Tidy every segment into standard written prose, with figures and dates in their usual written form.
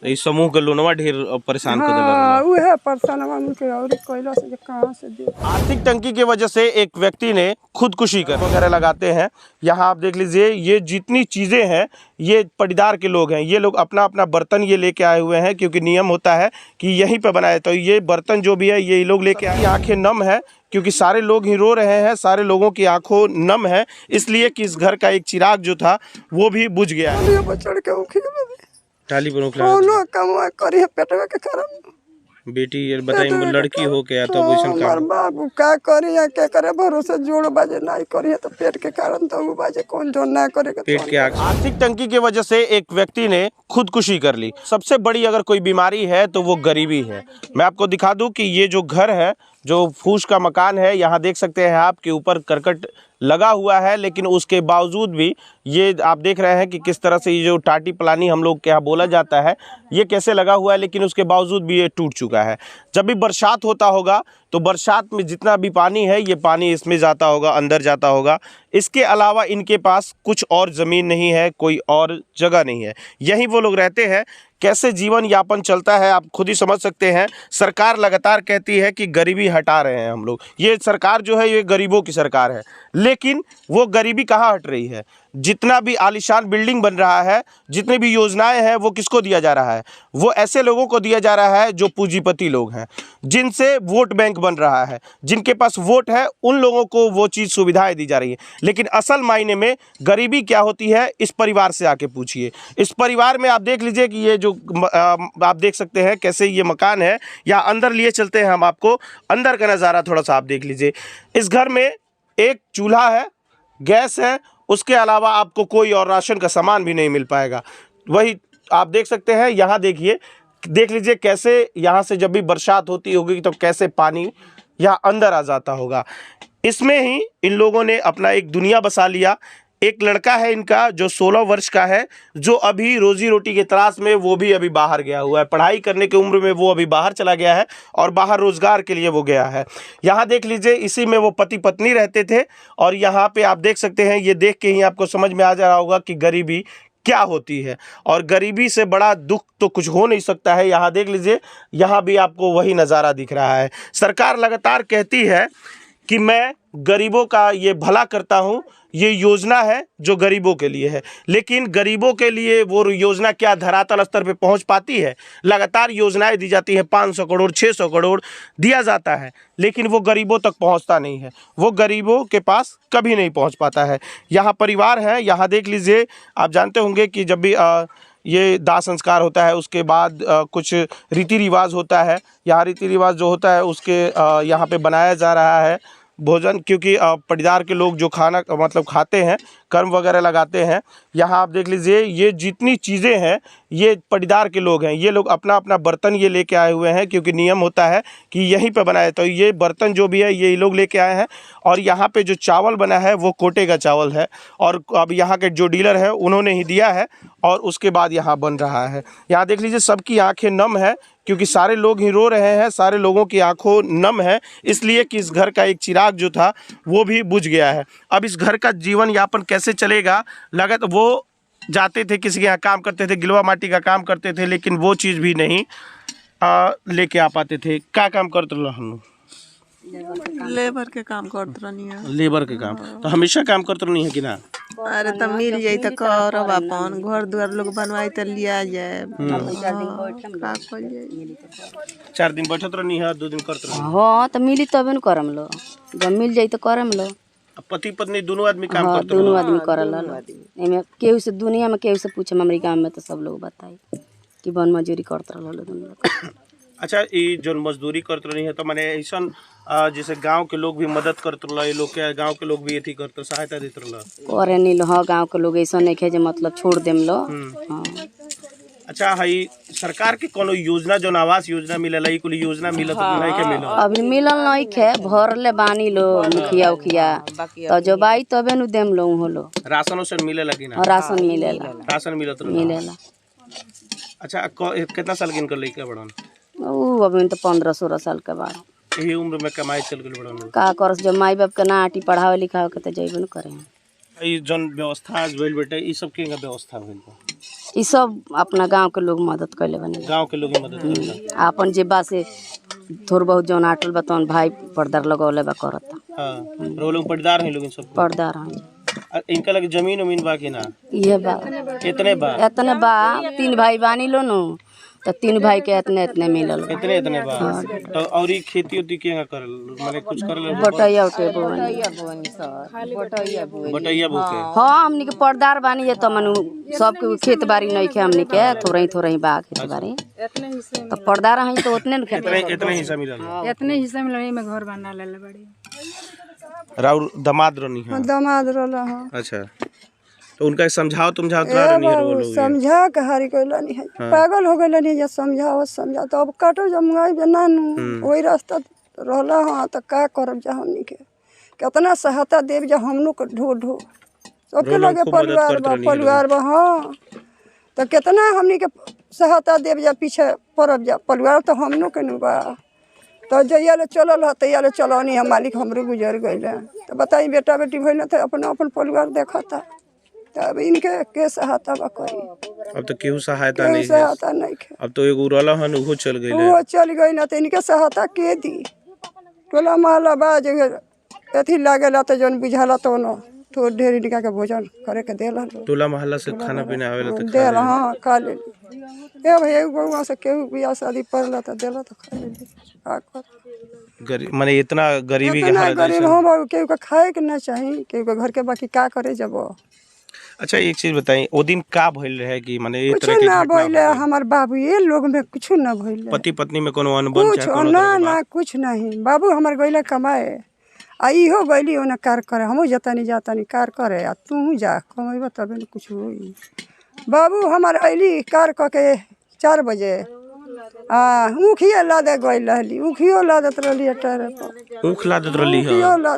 इस समूह के लोनवा ढेर परेशान कर हाँ, उहे परेशानवा उनके और कैला से कहाँ से दे। आर्थिक तंगी की वजह से एक व्यक्ति ने खुदकुशी कर वगैरह लगाते हैं। यहाँ आप देख लीजिए, ये जितनी चीज़ें हैं ये पटीदार के लोग हैं। ये लोग अपना अपना बर्तन ये लेके आए हुए हैं, क्योंकि नियम होता है कि यहीं पे बनाए, तो ये बर्तन जो भी है ये लोग लेके आए। आंखें नम है क्योंकि सारे लोग ही रो रहे हैं, सारे लोगों की आंखों नम है, इसलिए कि इस घर का एक चिराग जो था वो भी बुझ गया है। टाली बेटी ये बताई लड़की हो के तो बाबू का करी के करे भरोसे जोड़ बाजे नहीं करी तो पेट के कारण तो वो बाजे कौन जो ना करेगा। पेट के आर्थिक तंगी की वजह से एक व्यक्ति ने खुदकुशी कर ली। सबसे बड़ी अगर कोई बीमारी है तो वो गरीबी है। मैं आपको दिखा दूं कि ये जो घर है, जो फूस का मकान है, यहाँ देख सकते हैं आप के ऊपर करकट लगा हुआ है, लेकिन उसके बावजूद भी ये आप देख रहे हैं कि किस तरह से ये जो टाटी पलानी हम लोग के यहाँ बोला जाता है ये कैसे लगा हुआ है, लेकिन उसके बावजूद भी ये टूट चुका है। जब भी बरसात होता होगा तो बरसात में जितना भी पानी है ये पानी इसमें जाता होगा, अंदर जाता होगा। इसके अलावा इनके पास कुछ और ज़मीन नहीं है, कोई और जगह नहीं है, यहीं वो लोग रहते हैं। कैसे जीवन यापन चलता है आप खुद ही समझ सकते हैं। सरकार लगातार कहती है कि गरीबी हटा रहे हैं हम लोग। ये सरकार जो है ये गरीबों की सरकार है, लेकिन वो गरीबी कहाँ हट रही है। जितना भी आलीशान बिल्डिंग बन रहा है, जितनी भी योजनाएं हैं, वो किसको दिया जा रहा है? वो ऐसे लोगों को दिया जा रहा है जो पूंजीपति लोग हैं, जिनसे वोट बैंक बन रहा है। जिनके पास वोट है उन लोगों को वो चीज़ सुविधाएं दी जा रही है, लेकिन असल मायने में गरीबी क्या होती है इस परिवार से आके पूछिए। इस परिवार में आप देख लीजिए कि ये जो आप देख सकते हैं कैसे ये मकान है। या अंदर लिए चलते हैं हम आपको, अंदर का नज़ारा थोड़ा सा आप देख लीजिए। इस घर में एक चूल्हा है, गैस है, उसके अलावा आपको कोई और राशन का सामान भी नहीं मिल पाएगा। वही आप देख सकते हैं, यहाँ देखिए, देख लीजिए कैसे यहाँ से जब भी बरसात होती होगी तो कैसे पानी यहाँ अंदर आ जाता होगा। इसमें ही इन लोगों ने अपना एक दुनिया बसा लिया। एक लड़का है इनका जो 16 वर्ष का है, जो अभी रोजी रोटी के तलाश में वो भी अभी बाहर गया हुआ है। पढ़ाई करने की उम्र में वो अभी बाहर चला गया है और बाहर रोजगार के लिए वो गया है। यहाँ देख लीजिए, इसी में वो पति पत्नी रहते थे। और यहाँ पे आप देख सकते हैं, ये देख के ही आपको समझ में आ जा रहा होगा कि गरीबी क्या होती है, और गरीबी से बड़ा दुख तो कुछ हो नहीं सकता है। यहाँ देख लीजिए, यहाँ भी आपको वही नज़ारा दिख रहा है। सरकार लगातार कहती है कि मैं गरीबों का ये भला करता हूँ, ये योजना है जो गरीबों के लिए है, लेकिन गरीबों के लिए वो योजना क्या धरातल स्तर पे पहुँच पाती है? लगातार योजनाएं दी जाती हैं, 500 करोड़ 600 करोड़ दिया जाता है, लेकिन वो गरीबों तक पहुँचता नहीं है, वो गरीबों के पास कभी नहीं पहुँच पाता है। यहाँ परिवार है, यहाँ देख लीजिए, आप जानते होंगे कि जब भी ये दाह संस्कार होता है उसके बाद कुछ रीति रिवाज होता है। यहाँ रीति रिवाज जो होता है उसके यहाँ पे बनाया जा रहा है भोजन, क्योंकि पटीदार के लोग जो खाना मतलब खाते हैं, कर्म वगैरह लगाते हैं। यहाँ आप देख लीजिए, ये जितनी चीज़ें हैं ये पटीदार के लोग हैं। ये लोग अपना अपना बर्तन ये लेके आए हुए हैं, क्योंकि नियम होता है कि यहीं पे बनाए, तो ये बर्तन जो भी है ये लोग लेके आए हैं। और यहाँ पे जो चावल बना है वो कोटे का चावल है, और अब यहाँ के जो डीलर है उन्होंने ही दिया है, और उसके बाद यहाँ बन रहा है। यहाँ देख लीजिए, सबकी आंखें नम है, क्योंकि सारे लोग ही रो रहे हैं, सारे लोगों की आंखों नम है, इसलिए कि इस घर का एक चिराग जो था वो भी बुझ गया है। अब इस घर का जीवन यापन कैसे चलेगा? लगा तो वो जाते थे किसी के यहाँ काम करते थे, गिलवा माटी का काम करते थे, लेकिन वो चीज़ भी नहीं लेके आ पाते थे। क्या काम करते रहो हम? लेबर के काम करते रहनी है। लेबर के काम तो हमेशा काम करते रहनी है कि ना? अरे तब मिल जाई तो करब, अपन घर द्वार लोग बनवाई तो लिया जाए। 4 दिन बैठत रहनी है, 2 दिन करते रहनी। हाँ तो मिली तबे न करम लो, जब मिल जाई तो करम लो। पति पत्नी दोनों आदमी काम हाँ, करते दोनों आदमी करल। एमे केहू से दुनिया में केहू से पूछे, हमारे गाँव में तो सब लोग बताई कि बन मजूरी करते रहो दोनों। अच्छा, ये जो मजदूरी करते रही है तो मैंने ऐसा जैसे गांव के लोग भी मदद करते रहा, ये लोग क्या गांव के लोग भी ये करते सहायता देते रहा? करे नहीं लो, हाँ गाँव के लोग ऐसा नहीं खे मतलब छोड़ देम लो। हाँ। अच्छा, हाई सरकार के कोनो योजना जो आवास योजना मिलेला, कुल योजना मिलत नहीं के मिलल? अभी मिलल नहीं खे, भरले बानी लो मुखिया उखिया, तो जब आई तबे नु देम लो होलो। राशन उसन मिलेला कि ना? राशन मिलेला, राशन मिलत रहा? मिलेला। अच्छा, कितना साल के इनकर लइका बड़न? वो अभी तो 15-16 साल के बाद। यही उम्र में कमाई चल गई बड़न? का करस, जब माई बाप के ना आटी पढ़ावे लिखावे के तो जइबे न करे। ये जन व्यवस्था आज भइल बेटे ई सब के व्यवस्था भइल बा ई सब अपना गांव के लोग मदद कैले बने। गांव के लोग ही मदद करता। आपन जेबा से थोड़ बहुत जौन आटल बा तौन भाई पर्दा लगौले बा करता। हां वो लोग पटदार हैं लोग इन सब पर्दा रह इनका लगे जमीन उमीन बा कि ना? ये बा इतने बा 3 भाई बानी लो नु तो 3 भाई के इतने मिलल बा। इतने बा तो और ई खेती उती के करल माने कुछ करल बटैया उठे बटैया बुके। हाँ हमनी के पर्दार बानी ये तो मनु सबके खेत बाड़ी नहीं के हमनी के थोड़ा ही बा खेत बाड़ी तो पर्दा रही तो उतने इतने हिस्सा मिलल इतने हिस्सा में में घर बना ले बड़ी राउर दामाद रनी है दामाद रहला हां। अच्छा तो उनका समझाओ तुमझाओ तो रनी है वो लोग समझा के हारी कोइला नहीं है पागल हो गइल नहीं जे समझाओ समझा तो अब काटो जमुआई बनानु वही रास्ता रहला हां तो का करब जा हमनी के कितना सहायता देव जा हमनु को ढो ढो सबके लगे परिवार बा हां तो कितना हमनी के सहायता देव जा पीछे पड़ब जा परिवार तो हमनु के नु बा तो जइया ले चलल ह तइया ले चलौनी हम मालिक हमरे गुजर गइले तो बताई बेटा बेटी भइल त अपन परिवार देखता तब इनके के सहायता बा करी। अब तो केहू सहायता नहीं है। सहायता नहीं है। अब तो एगो रहला हन वो चल गइल वो चल गई ना तो इनके सहायता के दी टोला महला बा जे एथी लागेला तो जौन बुझाला तो न तो ढेर इनका के भोजन करे के देला टोला मोहल्ला से खाना पीना आवेला तो देला हां खा ले ए भैया बउआ से केहू बियाह शादी पड़ला तो देला तो खा ले आ कर गरीब माने इतना गरीबी के हालत गरीब हो बाबू केहू के खाए के ना चाही केहू के घर के बाकी का करे जब। अच्छा एक चीज बताई ओ दिन का भइल रहे कि माने ए तरह कुछ के ना घटना भइले हमर बाबू ये लोग में कुछ ना भइले पति पत्नी में कोनो अनबन कुछ चाहे कोनो ना तरह के ना बात? कुछ नहीं बाबू हमर गइले कमाए आ इहो गइली ओने कार करे हमहू जातानी कार करे आ तू जा कमाइबा तबे न कुछ होई। बाबू हमर अइली कार क के 4 बजे ऊखिया लादे गइल रहली ऊखियो लादत रहली टायर पर ऊख लादत रहली है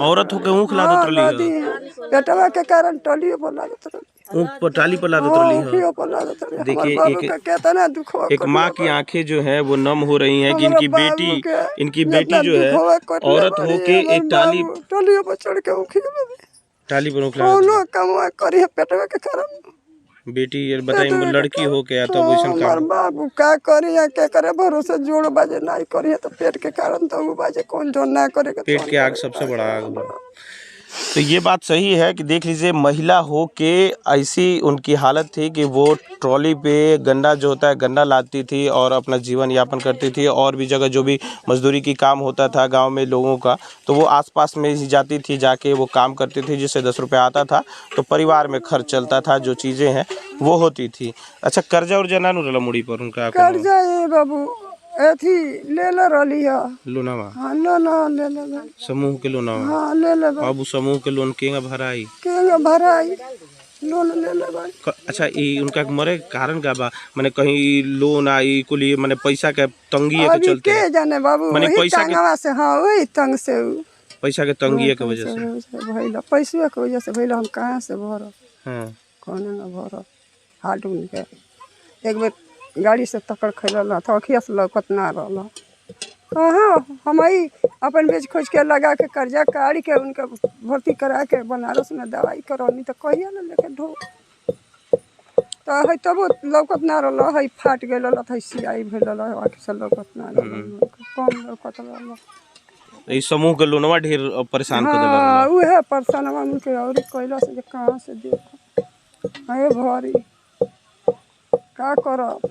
औरत होके ऊख लादत रहली है बेटवा के कारण टलियो पर लादत रहली ऊख पर टाली पर लादत रहली है। ऊखियो पर लादत रहली। देखिए कितना दुख हो एक माँ की आंखें जो है वो नम हो रही हैं कि इनकी बेटी जो है औरत होके एक टलियो पर चढ़ के ऊखियो टाली पर ऊख लादत कमा करी पेटवा के कारण बेटी ये बताई लड़की हो के तो वैसन काम बाबू का करी के करे भरोसे जोड़ बाजे नहीं करी तो पेट के कारण तो वो बाजे कौन जो ना करे पेट के आग सबसे बड़ा आग है। तो ये बात सही है कि देख लीजिए महिला हो के ऐसी उनकी हालत थी कि वो ट्रॉली पे गन्ना जो होता है गन्ना लाती थी और अपना जीवन यापन करती थी और भी जगह जो भी मजदूरी की काम होता था गांव में लोगों का तो वो आसपास में ही जाती थी जाके वो काम करती थी जिससे 10 रुपये आता था तो परिवार में खर्च चलता था जो चीज़ें हैं वो होती थी। अच्छा कर्जा उर्जा ना नु मुड़ी पर उनका कर्जा ये बाबू एथी ले रहली है लोनावा हां ले समूह के लोनावा हां ले अब समूह के लोन केगा भराई लोन ले अच्छा ये उनका मरे कारण का बा माने कहीं लोन आई कुल माने पैसा के तंगी के चलते के जाने बाबू माने पैसा के से हां वही तंग से पैसा के तंगी के वजह से भइला पैसा के वजह से भइला हम कहां से भरब हां कौन ना भरब हाट उनके एक बेर गाड़ी से तकड़ खैलल था अखिया से लौकत ना रहल कहाँ हम आई अपन बेच खोज के लगा के कर्जा काढ़ के उनके भर्ती करा के बनारस में दवाई करौनी तो कहिया ना लेके ढो तो है तब लौकत ना रहल है फाट गल है सियाई भेल आँखि से लौकत ना रहल कम लौकत रहल ई समूह के लोनवा ढेर परेशान कर देला हां उहे परेशानवा मुके और कैला से कहां से देखो है भरी का करब।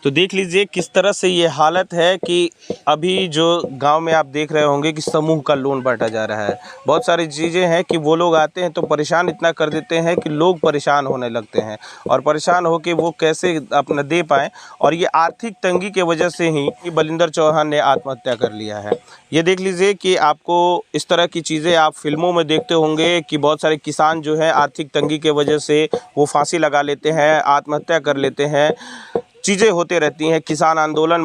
तो देख लीजिए किस तरह से ये हालत है कि अभी जो गांव में आप देख रहे होंगे कि समूह का लोन बांटा जा रहा है। बहुत सारी चीज़ें हैं कि वो लोग आते हैं तो परेशान इतना कर देते हैं कि लोग परेशान होने लगते हैं और परेशान होकर वो कैसे अपना दे पाएँ और ये आर्थिक तंगी के वजह से ही बलिंदर चौहान ने आत्महत्या कर लिया है। ये देख लीजिए कि आपको इस तरह की चीज़ें आप फिल्मों में देखते होंगे कि बहुत सारे किसान जो हैं आर्थिक तंगी के वजह से वो फांसी लगा लेते हैं, आत्महत्या कर लेते हैं, चीज़ें होते रहती हैं। किसान आंदोलन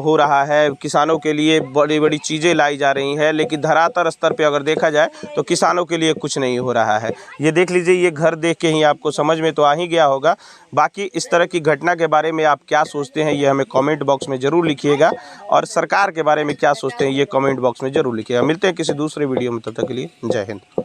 हो रहा है, किसानों के लिए बड़ी बड़ी चीज़ें लाई जा रही हैं, लेकिन धरातल स्तर पे अगर देखा जाए तो किसानों के लिए कुछ नहीं हो रहा है। ये देख लीजिए, ये घर देख के ही आपको समझ में तो आ ही गया होगा। बाकी इस तरह की घटना के बारे में आप क्या सोचते हैं ये हमें कमेंट बॉक्स में ज़रूर लिखिएगा और सरकार के बारे में क्या सोचते हैं ये कमेंट बॉक्स में ज़रूर लिखिएगा। मिलते हैं किसी दूसरे वीडियो में, तब तक के लिए जय हिंद।